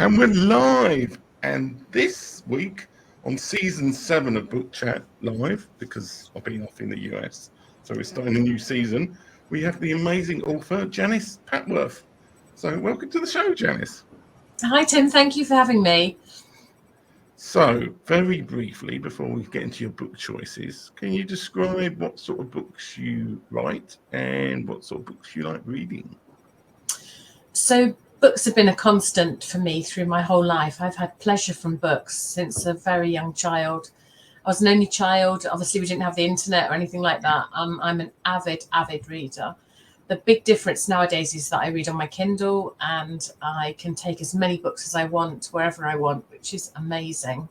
And we're live. And this week on season 7 of Book Chat Live, because I've been off in the US, so we're starting a new season, we have the amazing author, Janice Papworth. So welcome to the show, Janice. Hi, Tim. Thank you for having me. So, very briefly, before we get into your book choices, can you describe what sort of books you write and what sort of books you like reading? So books have been a constant for me through my whole life. I've had pleasure from books since a very young child. I was an only child. Obviously, we didn't have the internet or anything like that. I'm an avid reader. The big difference nowadays is that I read on my Kindle and I can take as many books as I want, wherever I want, which is amazing.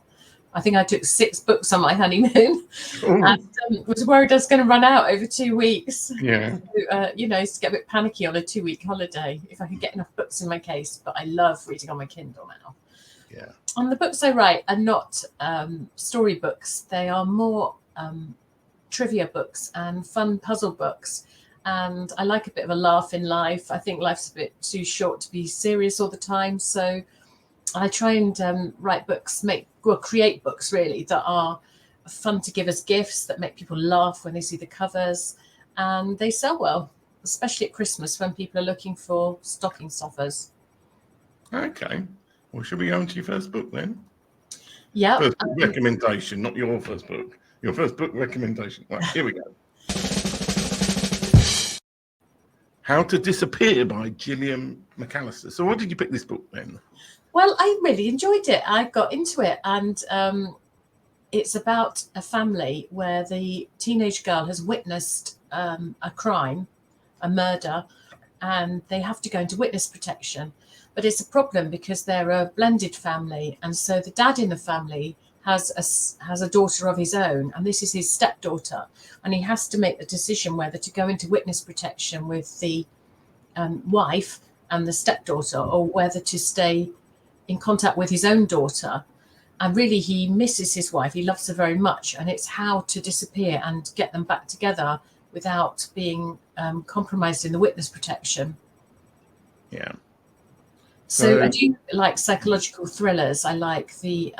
I think I took 6 books on my honeymoon and was worried I was going to run out over 2 weeks. Yeah. So, used to get a bit panicky on a 2-week holiday if I could get enough books in my case. But I love reading on my Kindle now. Yeah. And the books I write are not story books. They are more trivia books and fun puzzle books. And I like a bit of a laugh in life. I think life's a bit too short to be serious all the time. So I try and write books, create books really that are fun to give as gifts, that make people laugh when they see the covers, and they sell well, especially at Christmas when people are looking for stocking stuffers. Okay. Well, should we go on to your first book then? Yeah. First book recommendation, not your first book. Your first book recommendation. Right, here we go. How to Disappear by Gillian McAllister. So why did you pick this book then? Well, I really enjoyed it. I got into it, and it's about a family where the teenage girl has witnessed a crime, a murder, and they have to go into witness protection. But it's a problem because they're a blended family, and so the dad in the family has a daughter of his own, and this is his stepdaughter, and he has to make the decision whether to go into witness protection with the wife and the stepdaughter, or whether to stay in contact with his own daughter. And really, he misses his wife. He loves her very much, and it's how to disappear and get them back together without being compromised in the witness protection. Yeah. So I do like psychological thrillers. I like the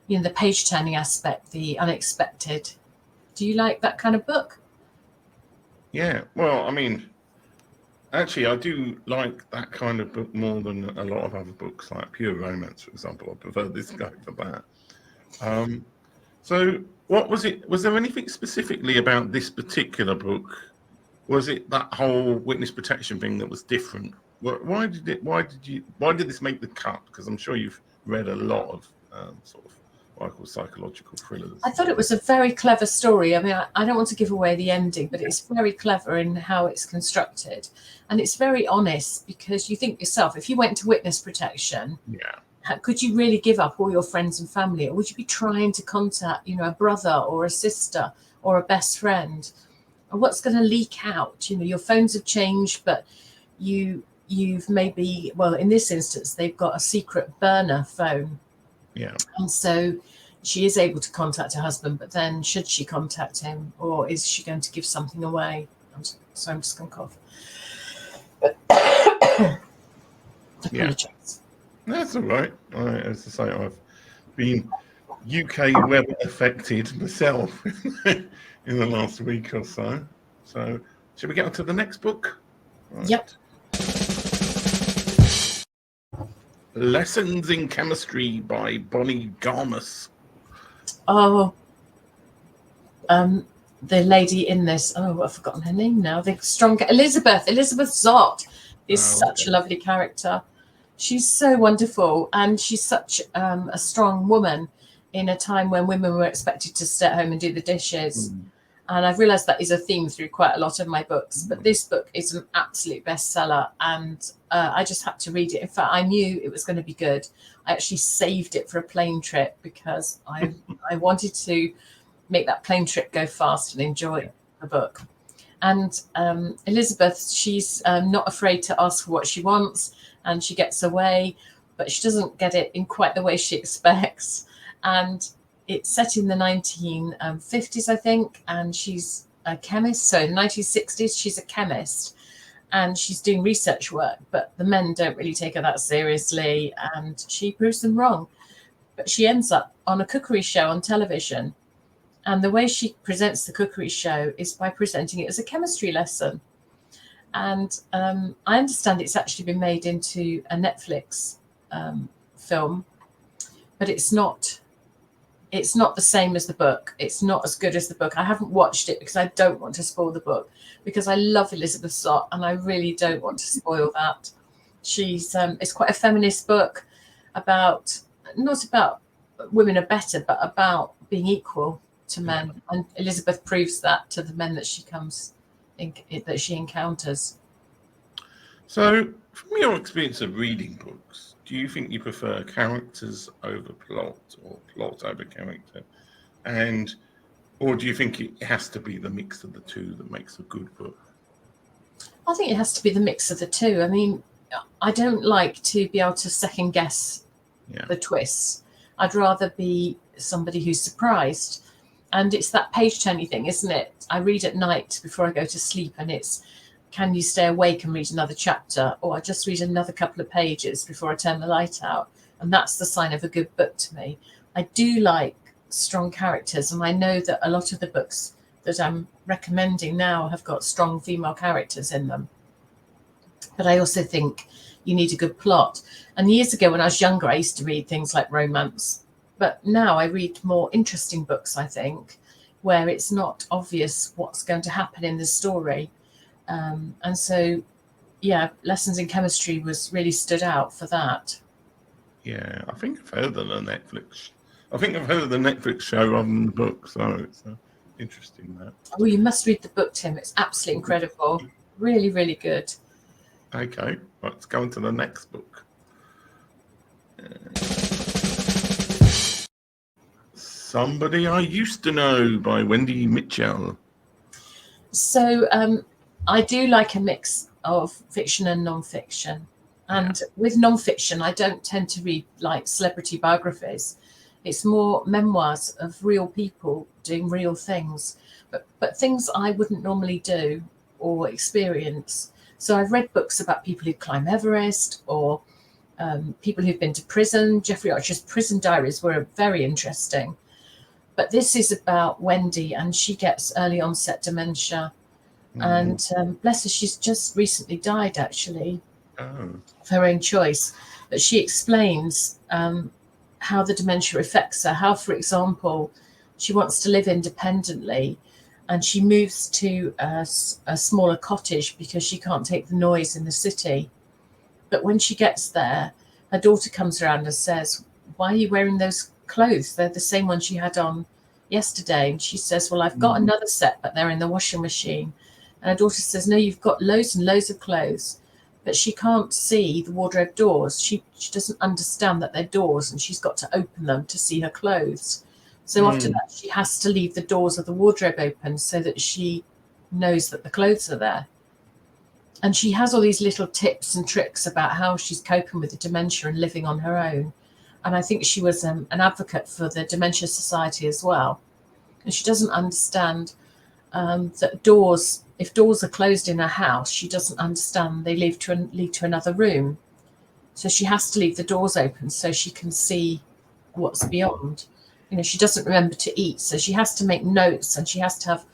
the page turning aspect, the unexpected. Do you like that kind of book? Yeah. Well, I mean, actually, I do like that kind of book more than a lot of other books, like pure romance, for example. I prefer this guy for that. So what was it? Was there anything specifically about this particular book? Was it that whole witness protection thing that was different? Why did this make the cut? Because I'm sure you've read a lot of sort of what I call psychological thrillers. I thought it was a very clever story. I mean, I don't want to give away the ending, but it's very clever in how it's constructed. And it's very honest, because you think yourself, if you went to witness protection, could you really give up all your friends and family? Or would you be trying to contact, a brother or a sister or a best friend? Or what's going to leak out? Your phones have changed, but you've maybe, well, in this instance, they've got a secret burner phone. Yeah. And so she is able to contact her husband, but then should she contact him, or is she going to give something away? I'm just going to cough. Apologize. That's all right. As I say, I've been UK weather affected myself in the last week or so. So, should we get on to the next book? Right. Yep. Lessons in Chemistry by Bonnie Garmus. Oh, the lady in this, I've forgotten her name now. The strong Elizabeth Zott is such a lovely character. She's so wonderful, and she's such a strong woman in a time when women were expected to stay at home and do the dishes. And I've realized that is a theme through quite a lot of my books. But this book is an absolute bestseller, and I just had to read it. In fact, I knew it was going to be good. I actually saved it for a plane trip because I wanted to make that plane trip go fast and enjoy the book. And Elizabeth, she's not afraid to ask for what she wants, and she gets away, but she doesn't get it in quite the way she expects. And it's set in the 1950s, I think, and she's a chemist. So in the 1960s, she's a chemist, and she's doing research work, but the men don't really take her that seriously, and she proves them wrong. But she ends up on a cookery show on television, and the way she presents the cookery show is by presenting it as a chemistry lesson. And I understand it's actually been made into a Netflix film, but it's not the same as the book. It's not as good as the book. I haven't watched it because I don't want to spoil the book, because I love Elizabeth Zott and I really don't want to spoil that. She's it's quite a feminist book about, not about women are better, but about being equal to men. And Elizabeth proves that to the men that she encounters. So, from your experience of reading books, do you think you prefer characters over plot or plot over character? Or do you think it has to be the mix of the two that makes a good book? I think it has to be the mix of the two. I mean, I don't like to be able to second guess the twists. I'd rather be somebody who's surprised. And it's that page turning thing, isn't it? I read at night before I go to sleep, and it's, can you stay awake and read another chapter? Or I just read another couple of pages before I turn the light out. And that's the sign of a good book to me. I do like strong characters, and I know that a lot of the books that I'm recommending now have got strong female characters in them. But I also think you need a good plot. And years ago when I was younger, I used to read things like romance. But now I read more interesting books, I think, where it's not obvious what's going to happen in the story. And so, yeah, Lessons in Chemistry really stood out for that. Yeah, I think I've heard of the Netflix. I think I've heard of the Netflix show rather than the book, so it's interesting that. Oh, you must read the book, Tim. It's absolutely incredible. Really, really good. Okay, let's go into the next book. Somebody I Used to Know by Wendy Mitchell. So I do like a mix of fiction and non-fiction. And with non-fiction, I don't tend to read like celebrity biographies. It's more memoirs of real people doing real things, but things I wouldn't normally do or experience. So I've read books about people who climb Everest, or people who've been to prison. Jeffrey Archer's prison diaries were very interesting. But this is about Wendy, and she gets early onset dementia. And bless her, she's just recently died, actually, of her own choice. But she explains how the dementia affects her. How, for example, she wants to live independently, and she moves to a smaller cottage because she can't take the noise in the city. But when she gets there, her daughter comes around and says, "Why are you wearing those clothes? They're the same ones you had on yesterday." And she says, "Well, I've got another set, but they're in the washing machine." And her daughter says, "No, you've got loads and loads of clothes." But she can't see the wardrobe doors. She doesn't understand that they're doors, and she's got to open them to see her clothes. So after that, she has to leave the doors of the wardrobe open so that she knows that the clothes are there. And she has all these little tips and tricks about how she's coping with the dementia and living on her own. And I think she was an advocate for the Dementia Society as well. And she doesn't understand that doors, if doors are closed in her house, she doesn't understand they lead to another room. So she has to leave the doors open so she can see what's beyond. You know, she doesn't remember to eat, so she has to make notes, and she has to have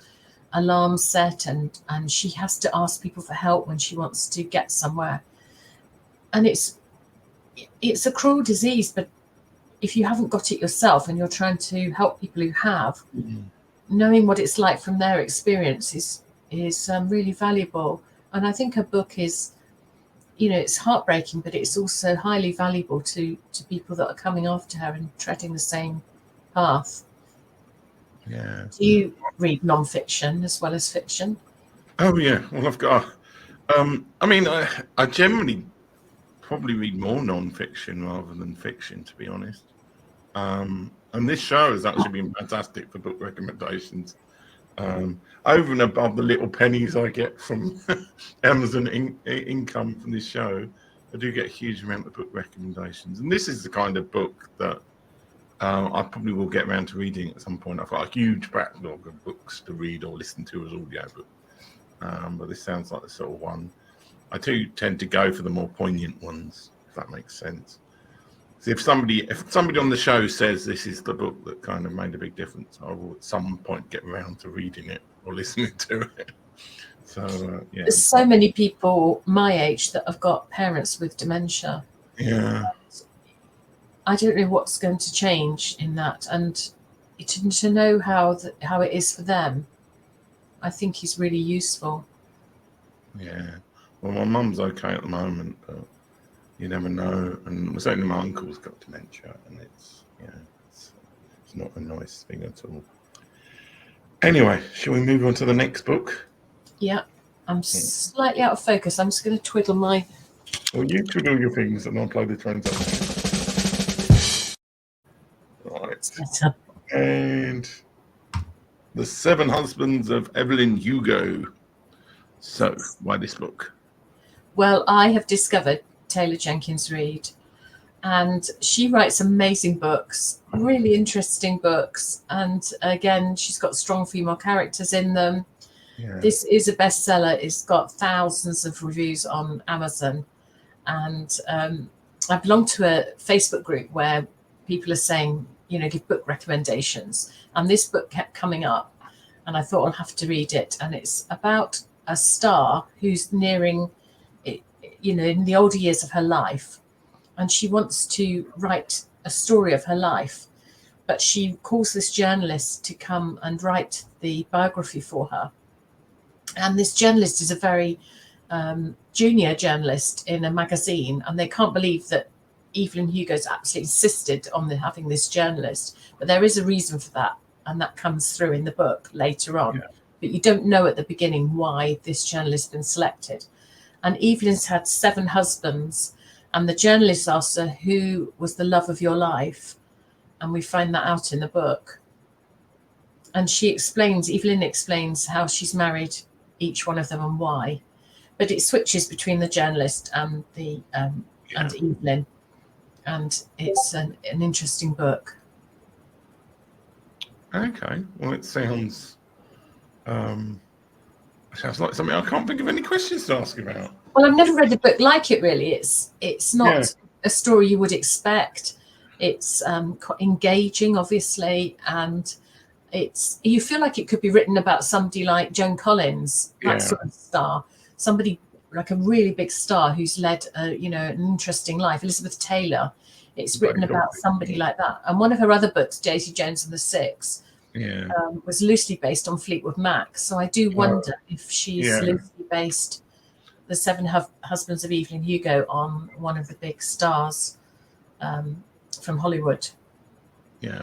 alarms set, and she has to ask people for help when she wants to get somewhere. And it's a cruel disease, but if you haven't got it yourself and you're trying to help people who have, knowing what it's like from their experience is really valuable. And I think her book is, you know, it's heartbreaking, but it's also highly valuable to people that are coming after her and treading the same path. Yeah. Do you read non-fiction as well as fiction? Oh yeah. Well, I've got. I mean, I generally probably read more non-fiction rather than fiction, to be honest. And this show has actually been fantastic for book recommendations. Over and above the little pennies I get from Amazon income from this show, I do get a huge amount of book recommendations. And this is the kind of book that I probably will get around to reading at some point. I've got a huge backlog of books to read or listen to as audiobook. But this sounds like the sort of one. I do tend to go for the more poignant ones, if that makes sense. So if somebody on the show says this is the book that kind of made a big difference, I will at some point get around to reading it or listening to it. So yeah, There's so many people my age that have got parents with dementia. Yeah. I don't know what's going to change in that, and to know how it is for them, I think is really useful. Yeah. Well, my mum's okay at the moment, but you never know. And certainly my uncle's got dementia, and it's not a nice thing at all. Anyway, shall we move on to the next book? Yeah, I'm slightly out of focus. I'm just going to twiddle my... Well, you twiddle your things and I'll play the transaction. Right. And The 7 Husbands of Evelyn Hugo. So, why this book? Well, I have discovered Taylor Jenkins Reid, and she writes amazing books, really interesting books. And again, she's got strong female characters in them. Yeah. This is a bestseller. It's got thousands of reviews on Amazon. And I belong to a Facebook group where people are saying, give book recommendations. And this book kept coming up, and I thought I'll have to read it. And it's about a star who's nearing, in the older years of her life. And she wants to write a story of her life. But she calls this journalist to come and write the biography for her. And this journalist is a very junior journalist in a magazine, and they can't believe that Evelyn Hugo's absolutely insisted on having this journalist. But there is a reason for that, and that comes through in the book later on. Yeah. But you don't know at the beginning why this journalist has been selected. And Evelyn's had 7 husbands, and the journalist asks her, who was the love of your life? And we find that out in the book. And Evelyn explains how she's married each one of them and why. But it switches between the journalist and and Evelyn, and it's an interesting book. Okay, well, it sounds like something I can't think of any questions to ask about. Well, I've never read a book like it. Really, it's not a story you would expect. It's engaging, obviously, and you feel like it could be written about somebody like Joan Collins, that sort of star, somebody like a really big star who's led an interesting life. Elizabeth Taylor, it's written about somebody like that. And one of her other books, Daisy Jones and the Six, was loosely based on Fleetwood Mac. So I do wonder if she's loosely based The 7 Husbands of Evelyn Hugo on one of the big stars from Hollywood. Yeah.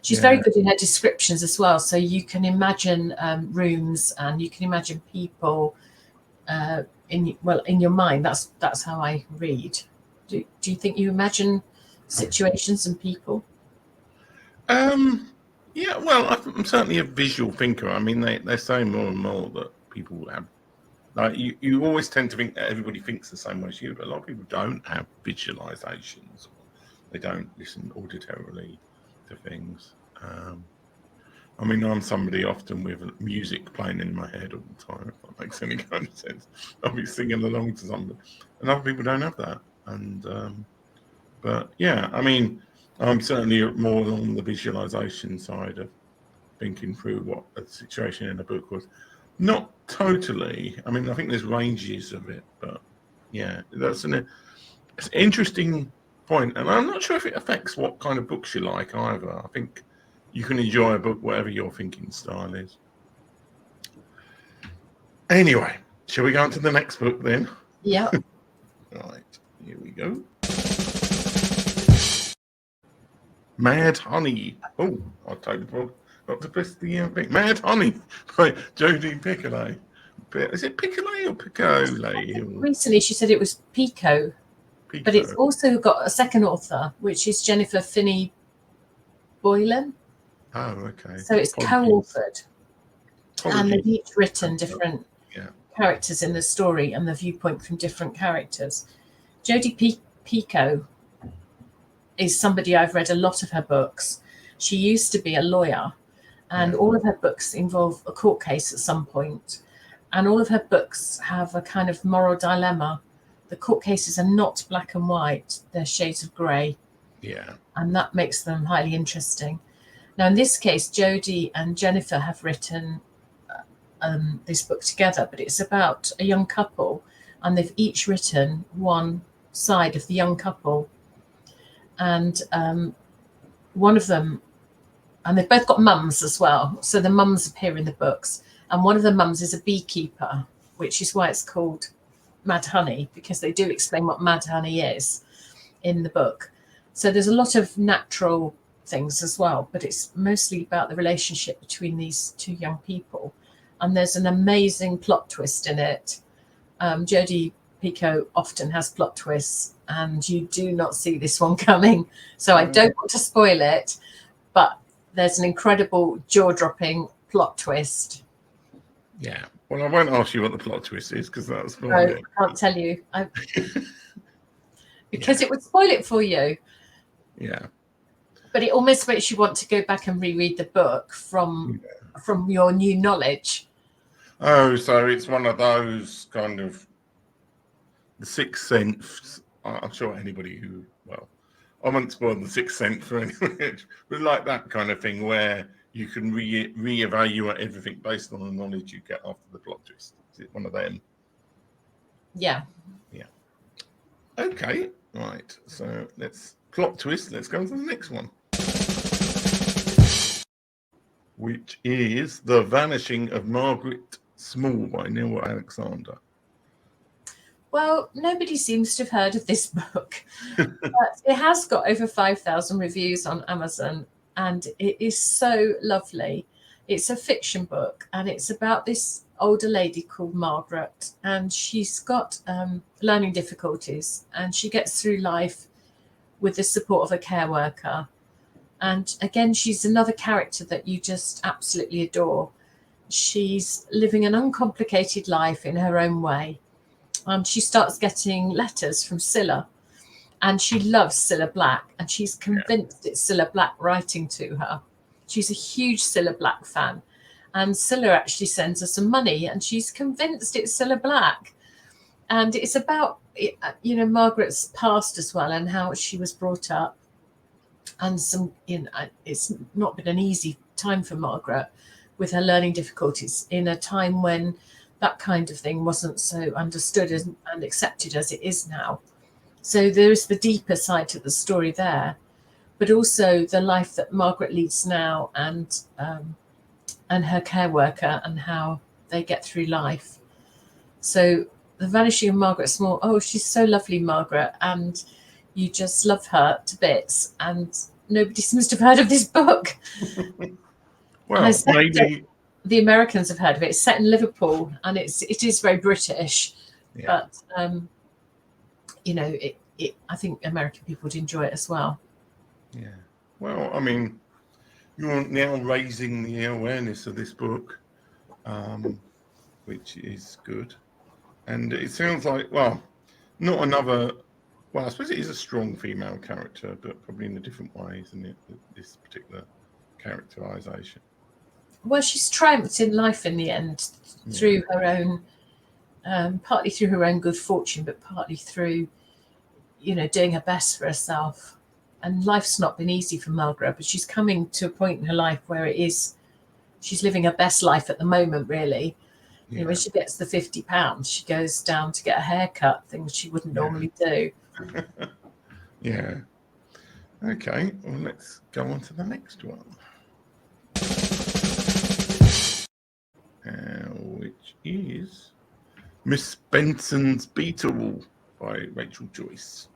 She's very good in her descriptions as well. So you can imagine rooms, and you can imagine people in your mind. That's how I read. Do you think you imagine situations and people? Yeah, well, I'm certainly a visual thinker. I mean, they say more and more that people have, like, you always tend to think that everybody thinks the same way as you, but a lot of people don't have visualizations. They don't listen auditorily to things. I mean, I'm somebody often with music playing in my head all the time, if that makes any kind of sense. I'll be singing along to something, and other people don't have that. And but yeah, I mean, I'm certainly more on the visualization side of thinking through what a situation in a book was. Not totally. I mean, I think there's ranges of it, but yeah, it's an interesting point, and I'm not sure if it affects what kind of books you like either. I think you can enjoy a book whatever your thinking style is. Anyway, shall we go on to the next book then? Yeah. Right, here we go. Mad Honey. Oh, I totally forgot to press the thing. Mad Honey by Jodi Picoult. Is it Picoult or Picoult? Recently she said it was Picoult. But it's also got a second author, which is Jennifer Finney Boylan. Oh, okay. So it's co-authored. And they've each written different characters in the story and the viewpoint from different characters. Jodi Picoult is somebody I've read a lot of her books. She used to be a lawyer, and all of her books involve a court case at some point. And all of her books have a kind of moral dilemma. The court cases are not black and white, they're shades of grey. Yeah. And that makes them highly interesting. Now, in this case, Jodi and Jennifer have written this book together, but it's about a young couple, and they've each written one side of the young couple. And one of them, and they've both got mums as well, so the mums appear in the books. And one of the mums is a beekeeper, which is why it's called Mad Honey, because they do explain what mad honey is in the book. So there's a lot of natural things as well, but it's mostly about the relationship between these two young people. And there's an amazing plot twist in it. Jodi Picoult often has plot twists, and you do not see this one coming. So I don't want to spoil it, but there's an incredible jaw-dropping plot twist. Yeah. Well, I won't ask you what the plot twist is, because that's No, I can't tell you. Because it would spoil it for you. Yeah. But it almost makes you want to go back and reread the book from your new knowledge. Oh, so it's one of those kind of the Sixth Sense. I'm sure anybody who, well, I won't spoil the Sixth Sense for anyone, but like that kind of thing where you can reevaluate everything based on the knowledge you get after the plot twist. Is it one of them? Yeah. Yeah. Okay. Right. So let's plot twist. Let's go on to the next one, which is The Vanishing of Margaret Small by Neil Alexander. Well, nobody seems to have heard of this book, but it has got over 5,000 reviews on Amazon, and it is so lovely. It's a fiction book, and it's about this older lady called Margaret, and she's got learning difficulties, and she gets through life with the support of a care worker. And again, she's another character that you just absolutely adore. She's living an uncomplicated life in her own way. She starts getting letters from Cilla, and she loves Cilla Black, and she's convinced it's Cilla Black writing to her. She's a huge Cilla Black fan, and Cilla actually sends her some money, and she's convinced it's Cilla Black. And it's about, you know, Margaret's past as well, and how she was brought up. And some, you know, it's not been an easy time for Margaret with her learning difficulties in a time when that kind of thing wasn't so understood and accepted as it is now. So there is the deeper side to the story there, but also the life that Margaret leads now, and her care worker, and how they get through life. So The Vanishing of Margaret Small. Oh, she's so lovely, Margaret, and you just love her to bits. And nobody seems to have heard of this book. Well, maybe the Americans have heard of it. It's set in Liverpool, and it is very British, but you know, I think American people would enjoy it as well. Yeah. Well, I mean, you're now raising the awareness of this book, which is good. And it sounds like, well, not another. Well, I suppose it is a strong female character, but probably in a different way, isn't it? This particular characterization. Well, she's triumphed in life in the end through her own, partly through her own good fortune, but partly through, you know, doing her best for herself. And life's not been easy for Margaret, but she's coming to a point in her life where she's living her best life at the moment, really. Yeah. You know, when she gets the £50, she goes down to get a haircut, things she wouldn't normally do. Yeah. Okay, well, let's go on to the next one. Which is Miss Benson's Beetle by Rachel Joyce.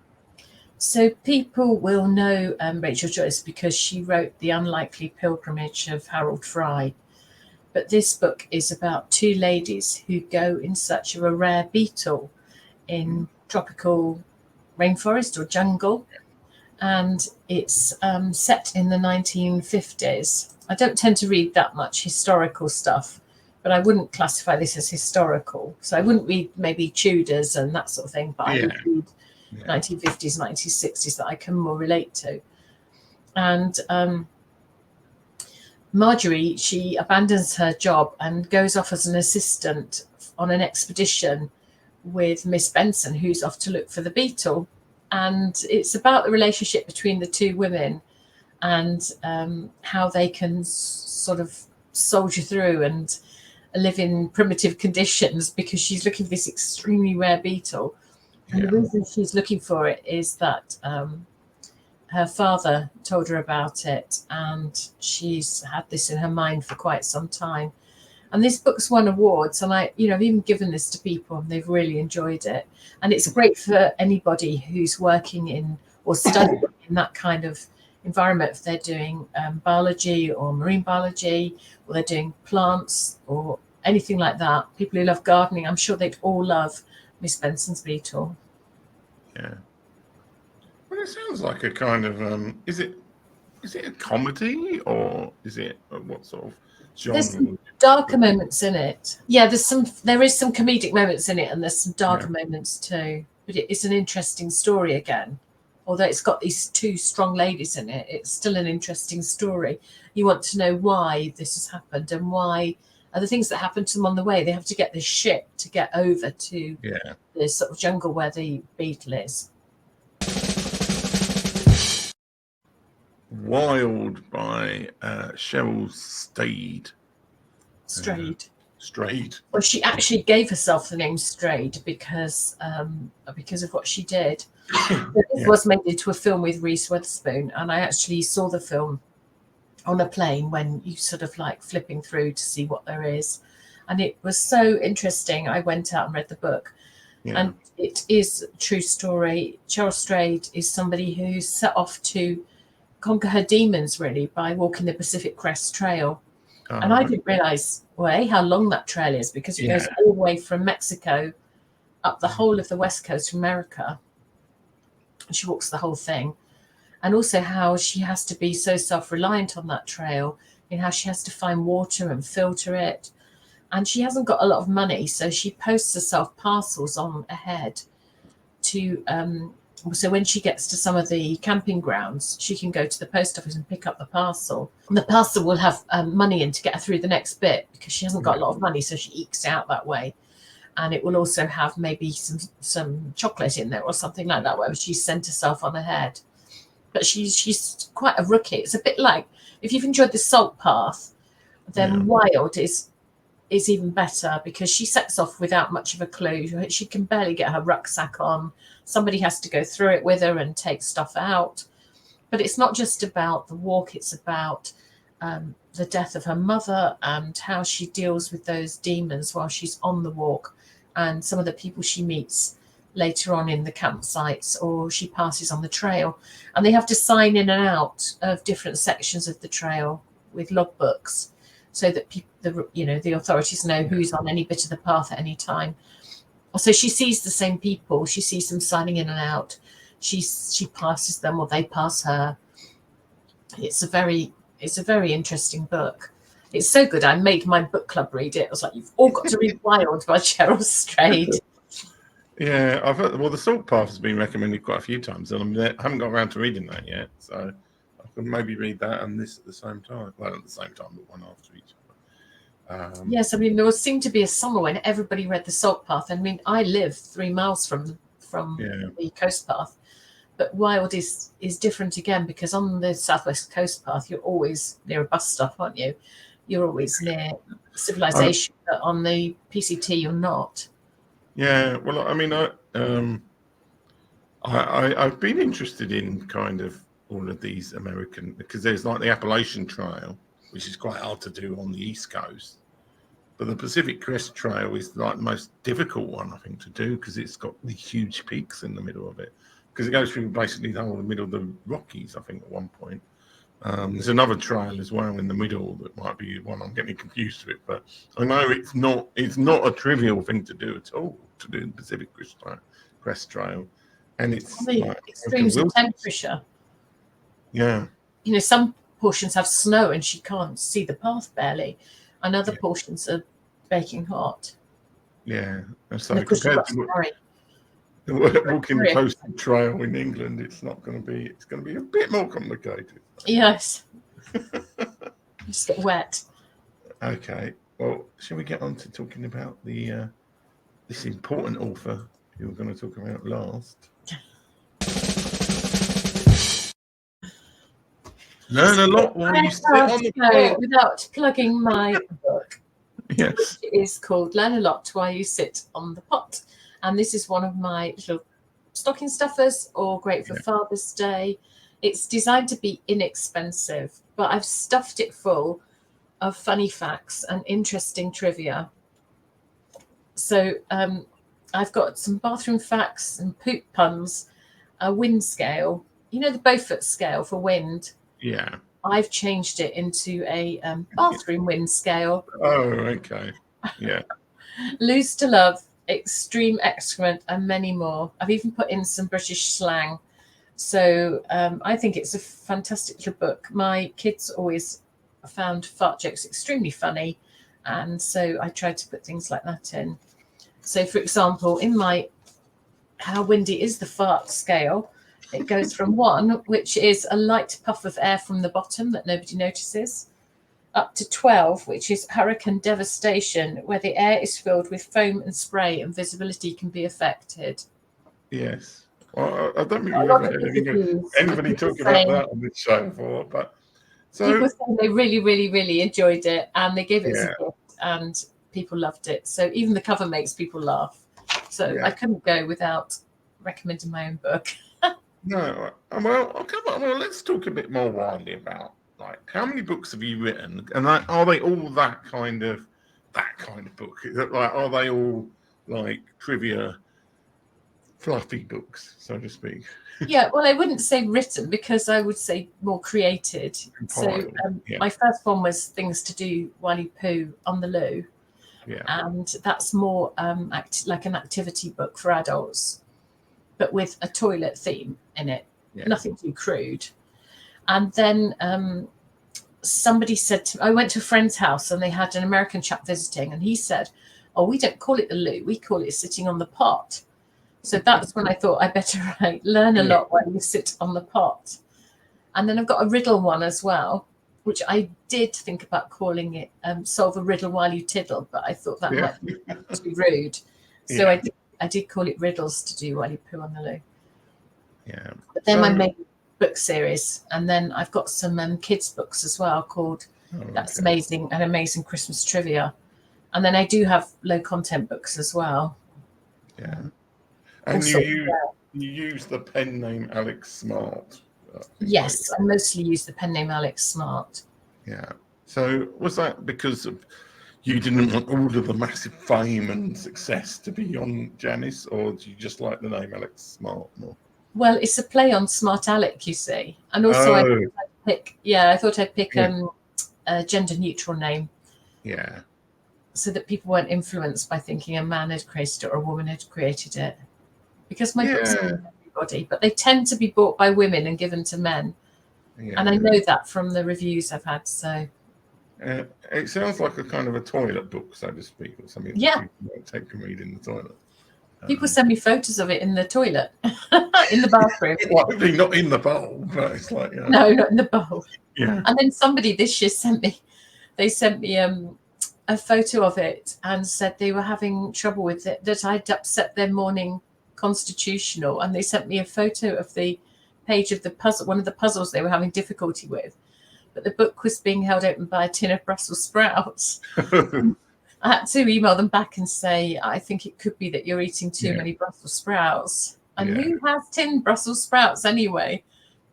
So people will know Rachel Joyce because she wrote The Unlikely Pilgrimage of Harold Fry. But this book is about two ladies who go in search of a rare beetle in tropical rainforest or jungle. And it's set in the 1950s. I don't tend to read that much historical stuff, but I wouldn't classify this as historical. So I wouldn't read maybe Tudors and that sort of thing, but I would read 1950s, 1960s that I can more relate to. And Marjorie, she abandons her job and goes off as an assistant on an expedition with Miss Benson, who's off to look for the Beetle. And it's about the relationship between the two women and how they can sort of soldier through and live in primitive conditions, because she's looking for this extremely rare beetle. And the reason she's looking for it is that her father told her about it, and she's had this in her mind for quite some time. And this book's won awards, and I've even given this to people and they've really enjoyed it. And it's great for anybody who's working in or studying in that kind of environment. If they're doing biology or marine biology, or they're doing plants or anything like that, people who love gardening, I'm sure they'd all love Miss Benson's Beetle. Yeah. Well, it sounds like a kind of is it a comedy, or is it what sort of genre? There's some darker moments in it. Yeah, there is some comedic moments in it, and there's some darker moments too. But it's an interesting story again. Although it's got these two strong ladies in it, it's still an interesting story. You want to know why this has happened, and why are the things that happen to them on the way. They have to get this ship to get over to the sort of jungle where the Beetle is. Wild by Cheryl Strayed. Strayed. Well, she actually gave herself the name Strayed because of what she did. This was made into a film with Reese Witherspoon, and I actually saw the film on a plane when you sort of like flipping through to see what there is, and it was so interesting. I went out and read the book, and it is a true story. Cheryl Strayed is somebody who's set off to conquer her demons, really, by walking the Pacific Crest Trail. And I didn't realize how long that trail is, because it goes all the way from Mexico up the whole of the west coast of America. And she walks the whole thing. And also how she has to be so self-reliant on that trail, in how she has to find water and filter it. And she hasn't got a lot of money, so she posts herself parcels on ahead to so when she gets to some of the camping grounds, she can go to the post office and pick up the parcel. And the parcel will have money in to get her through the next bit, because she hasn't got a lot of money, so she ekes out that way. And it will also have maybe some chocolate in there or something like that, where she's sent herself on ahead. But she's quite a rookie. It's a bit like, if you've enjoyed The Salt Path, then Wild is even better, because she sets off without much of a clue. She can barely get her rucksack on. Somebody has to go through it with her and take stuff out. But it's not just about the walk. It's about the death of her mother and how she deals with those demons while she's on the walk, and some of the people she meets later on in the campsites or she passes on the trail. And they have to sign in and out of different sections of the trail with logbooks, so that the authorities know who's on any bit of the path at any time. So she sees the same people. She sees them signing in and out. She passes them, or they pass her. It's a very interesting book. It's so good. I made my book club read it. I was like, you've all got to read Wild by Cheryl Strayed. Yeah, I've heard, The Salt Path has been recommended quite a few times, and I haven't got around to reading that yet. So I could maybe read that and this at the same time. Well, at the same time, but one after each other. Yes, I mean, there seemed to be a summer when everybody read The Salt Path. I mean, I live 3 miles from the coast path, but Wild is different again, because on the southwest coast path, you're always near a bus stop, aren't you? You're always near civilization, but on the PCT, you're not. Yeah, well, I mean, I've been interested in kind of all of these American, because there's like the Appalachian Trail, which is quite hard to do on the East Coast. But the Pacific Crest Trail is like the most difficult one, I think, to do, because it's got the huge peaks in the middle of it. Because it goes through basically the whole middle of the Rockies, I think, at one point. There's another trail as well in the middle that might be one I'm getting confused with. But I know it's not a trivial thing to do at all, to do the Pacific Crest Trail. And it's like extremes of temperature. Yeah. Some portions have snow and she can't see the path barely, and other portions are baking hot. Yeah, and so compared to walking the coastal trail in England, it's going to be a bit more complicated. Yes. Just get wet. Okay. Well, shall we get on to talking about the this important author who we're going to talk about last. Learn a lot while you sit on the pot. Without plugging my book, Yes. which is called Learn a Lot While You Sit on the Pot. And this is one of my little stocking stuffers, or great for Father's Day. It's designed to be inexpensive, but I've stuffed it full of funny facts and interesting trivia. So I've got some bathroom facts and poop puns, a wind scale, you know, the Beaufort scale for wind. Yeah. I've changed it into a bathroom wind scale. Oh, okay. Yeah. Lose to love, extreme excrement, and many more. I've even put in some British slang. So I think it's a fantastic little book. My kids always found fart jokes extremely funny, and so I tried to put things like that in. So, for example, in my How Windy is the Fart scale, it goes from 1, which is a light puff of air from the bottom that nobody notices, up to 12, which is hurricane devastation, where the air is filled with foam and spray and visibility can be affected. Yes. Well, I don't think we've ever had anybody talking about that on this show before, but so people say they really, really, really enjoyed it, and they gave it as a gift, and people loved it. So even the cover makes people laugh. So I couldn't go without recommending my own book. No, well, come on. Well, let's talk a bit more widely about, like, how many books have you written, and are they all that kind of book? Is it like, are they all like trivia, fluffy books, so to speak? Yeah, well, I wouldn't say written, because I would say more created. So my first one was Things to Do While You Poo on the Loo. Yeah. And that's more like an activity book for adults, but with a toilet theme in it. Yeah. Nothing too crude. And then somebody said to me, I went to a friend's house and they had an American chap visiting, and he said, "Oh, we don't call it the loo, we call it sitting on the pot." So that's when I thought I better learn a lot while you sit on the pot. And then I've got a riddle one as well, which I did think about calling it Solve a Riddle While You Tiddle, but I thought that might be too rude. So I did call it Riddles to Do While You Poo on the Loo. Yeah. But then my main book series, and then I've got some kids books as well called That's Amazing, and Amazing Christmas Trivia. And then I do have low content books as well. Yeah. And you use the pen name Alex Smart. Yes, I mostly use the pen name Alex Smart. Yeah. So was that because of you didn't want all of the massive fame and success to be on Janice, or do you just like the name Alex Smart more? Well, it's a play on Smart Alec, you see. And also I thought I'd pick a gender neutral name. Yeah. So that people weren't influenced by thinking a man had created it or a woman had created it. Because my books are for everybody, but they tend to be bought by women and given to men. Yeah. And I know that from the reviews I've had. So it sounds like a kind of a toilet book, so to speak, or something that people might take and read in the toilet. People send me photos of it in the toilet, in the bathroom. Well, not in the bowl, but it's like no, not in the bowl. Yeah. And then somebody this year sent me a photo of it and said they were having trouble with it, that I'd upset their morning constitutional, and they sent me a photo of the page of the puzzle, one of the puzzles they were having difficulty with, but the book was being held open by a tin of Brussels sprouts. I had to email them back and say, I think it could be that you're eating too many Brussels sprouts, and who has tin Brussels sprouts anyway?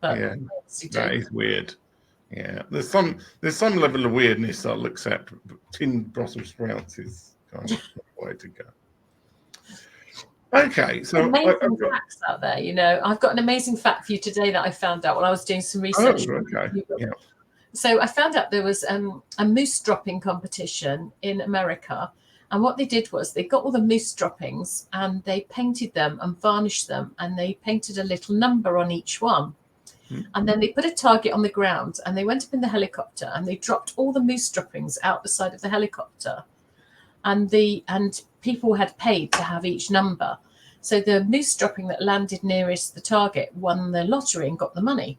But that is weird. Yeah, there's some level of weirdness I'll accept, but tin Brussels sprouts is kind of the way to go. Okay, so amazing facts out there. You know, I've got an amazing fact for you today that I found out while I was doing some research. Oh, okay. Yeah. So I found out there was a moose dropping competition in America, and what they did was they got all the moose droppings and they painted them and varnished them, and they painted a little number on each one. And then they put a target on the ground, and they went up in the helicopter and they dropped all the moose droppings out the side of the helicopter. And people had paid to have each number. So the moose dropping that landed nearest the target won the lottery and got the money.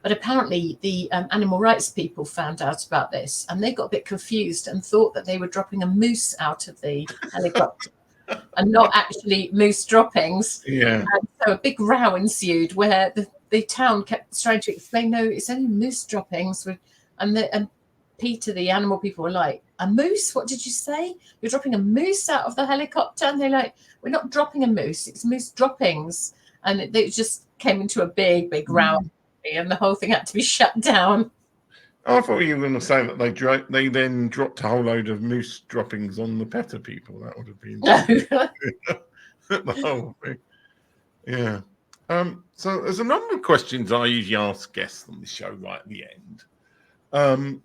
But apparently the animal rights people found out about this, and they got a bit confused and thought that they were dropping a moose out of the helicopter and not actually moose droppings. Yeah. And so a big row ensued where the town kept trying to explain, no, it's only moose droppings. And Peter, the animal people, were like, a moose? What did you say? You're dropping a moose out of the helicopter? And they're like, we're not dropping a moose, it's moose droppings. And it just came into a big row, and the whole thing had to be shut down. I thought you were going to say that they then dropped a whole load of moose droppings on the PETA people. That would have been the whole thing. Yeah. So there's a number of questions I usually ask guests on the show right at the end.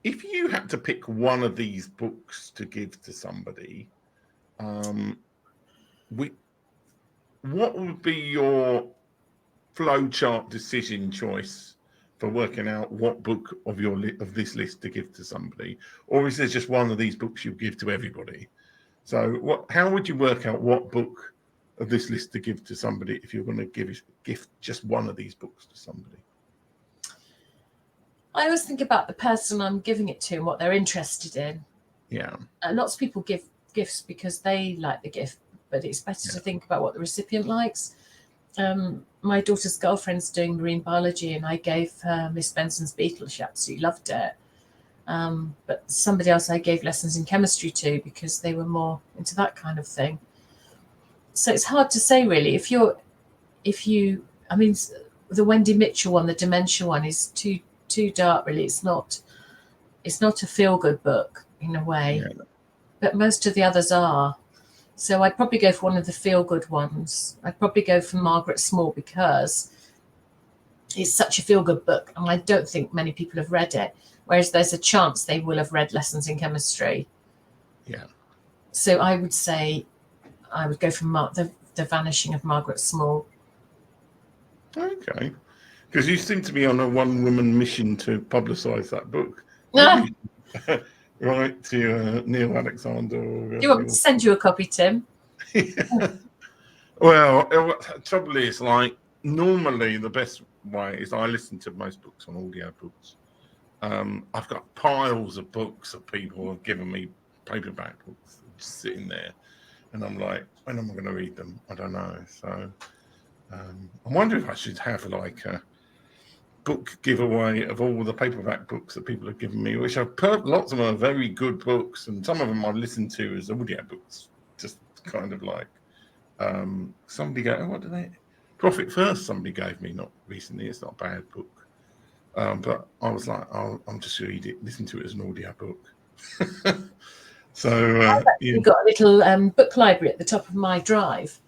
If you had to pick one of these books to give to somebody, what would be your flowchart decision choice for working out what book of this list to give to somebody? Or is there just one of these books you give to everybody? So how would you work out what book of this list to give to somebody if you're going to gift just one of these books to somebody? I always think about the person I'm giving it to and what they're interested in. Yeah. Lots of people give gifts because they like the gift, but it's better to think about what the recipient likes. My daughter's girlfriend's doing marine biology, and I gave her Miss Benson's Beetle. She absolutely loved it. But somebody else I gave lessons in chemistry to because they were more into that kind of thing. So it's hard to say really. I mean, the Wendy Mitchell one, the dementia one, is too dark really. It's not a feel-good book in a way, but most of the others are. So I'd probably go for one of the feel-good ones. I'd probably go for Margaret Small because it's such a feel-good book, and I don't think many people have read it, whereas there's a chance they will have read Lessons in Chemistry. Yeah. So I would say I would go for the Vanishing of Margaret Small. Okay. Because you seem to be on a one-woman mission to publicise that book. Right to Neil Alexander. Do you want me to send you a copy, Tim? Well, the trouble is, like, normally the best way is I listen to most books on audio books. I've got piles of books that people have given me, paperback books, just sitting there. And I'm like, when am I going to read them? I don't know. So I wonder if I should have like a book giveaway of all the paperback books that people have given me, which lots of them are very good books, and some of them I've listened to as audio books. Just kind of like somebody what did they? Profit First. Somebody gave me not recently. It's not a bad book, but I was like, I'm just listen to it as an audio book. So I've actually got a little book library at the top of my drive.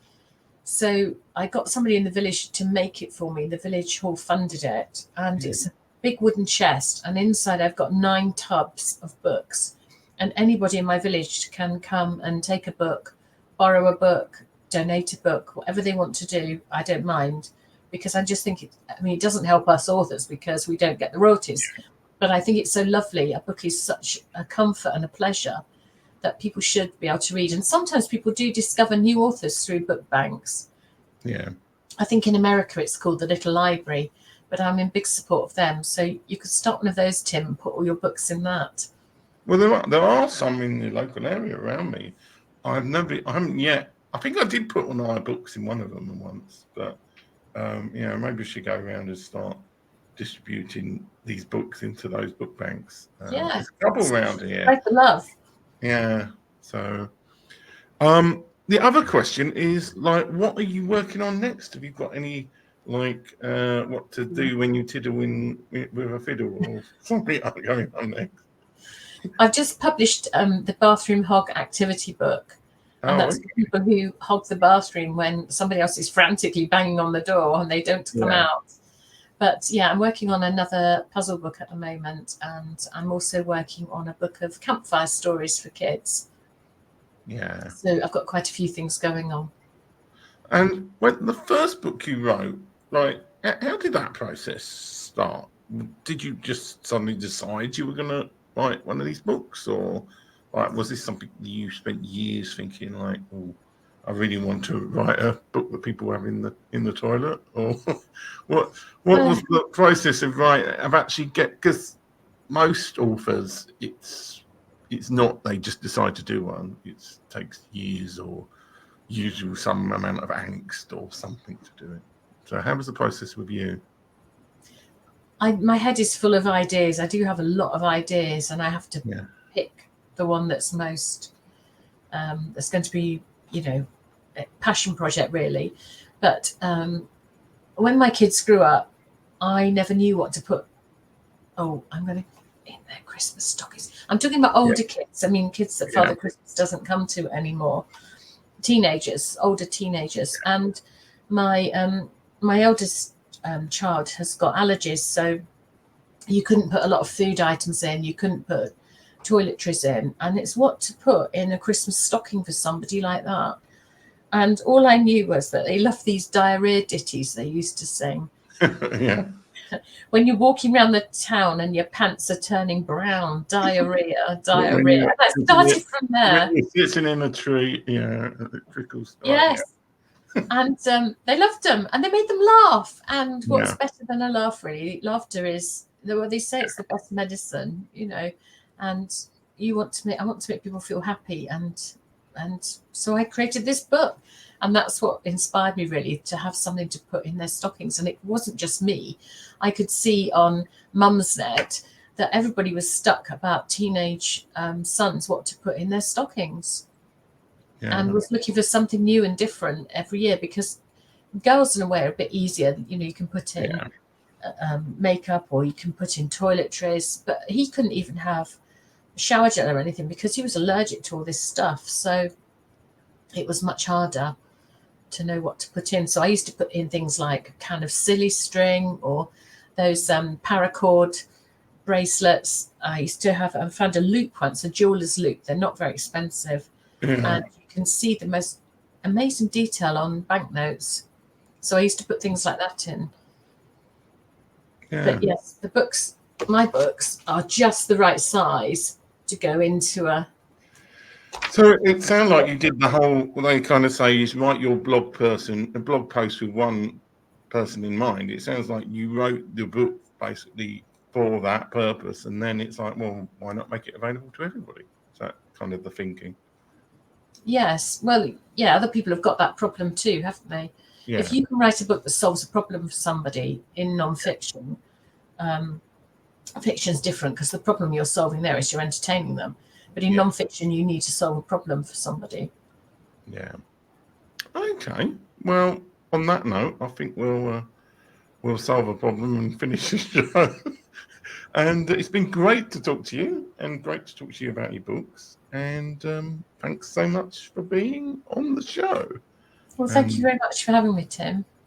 So I got somebody in the village to make it for me. The village hall funded it, and it's a big wooden chest, and inside I've got 9 tubs of books, and anybody in my village can come and take a book, borrow a book, donate a book, whatever they want to do. I don't mind, because I just think it doesn't help us authors because we don't get the royalties, but I think it's so lovely. A book is such a comfort and a pleasure that people should be able to read. And sometimes people do discover new authors through book banks. Yeah. I think in America it's called the Little Library, but I'm in big support of them. So you could start one of those, Tim, and put all your books in that. Well, there are some in the local area around me. I haven't yet. I think I did put one of my books in one of them once, but maybe I should go around and start distributing these books into those book banks. There's a couple around here. Spread the love. Yeah. So, the other question is, like, what are you working on next? Have you got any, like, what to do when you tiddle with a fiddle or something going on next? I've just published the Bathroom Hog Activity book. And that's for people who hog the bathroom when somebody else is frantically banging on the door and they don't come out. But yeah, I'm working on another puzzle book at the moment, and I'm also working on a book of campfire stories for kids. Yeah. So I've got quite a few things going on. And when the first book you wrote, like, how did that process start? Did you just suddenly decide you were going to write one of these books, or like was this something you spent years thinking, like, oh, I really want to write a book that people have in the toilet, or what was the process of actually because most authors, it's not they just decide to do one. It takes years or usually some amount of angst or something to do it. So how was the process with you? My head is full of ideas. I do have a lot of ideas, and I have to pick the one that's most that's going to be, a passion project really. But when my kids grew up, I never knew what to put. Oh, I'm going to in their Christmas stockings. I'm talking about older kids. I mean, kids that Father Christmas doesn't come to anymore. Older teenagers, and my eldest child has got allergies, so you couldn't put a lot of food items in. You couldn't put toiletries in, and it's what to put in a Christmas stocking for somebody like that. And all I knew was that they loved these diarrhea ditties they used to sing. When you're walking around the town and your pants are turning brown, diarrhea. And I started from there. You're sitting in a tree, it trickles. Yes. And they loved them, and they made them laugh. And what's better than a laugh, really? Laughter is, they say it's the best medicine, and I want to make people feel happy. And so I created this book, and that's what inspired me really, to have something to put in their stockings. And it wasn't just me. I could see on Mumsnet that everybody was stuck about teenage sons, what to put in their stockings. And was looking for something new and different every year, because girls in a way are a bit easier. You can put in makeup, or you can put in toiletries, but he couldn't even have shower gel or anything because he was allergic to all this stuff. So it was much harder to know what to put in. So I used to put in things like a can of silly string, or those paracord bracelets. I used to have, I found a loop once, a jeweler's loop. They're not very expensive. And you can see the most amazing detail on banknotes. So I used to put things like that in. But yes, my books are just the right size to go into a. So it sounds like you did the whole. What they kind of say is write your blog post with one person in mind. It sounds like you wrote the book basically for that purpose, and then it's like, well, why not make it available to everybody? Is that kind of the thinking? Yes. Well, yeah, other people have got that problem too, haven't they? Yeah. If you can write a book that solves a problem for somebody in non-fiction, fiction's different, because the problem you're solving there is you're entertaining them. But in non-fiction, you need to solve a problem for somebody. Yeah. Okay. Well, on that note, I think we'll solve a problem and finish the show. And it's been great to talk to you, and great to talk to you about your books. And thanks so much for being on the show. Well, thank you very much for having me, Tim.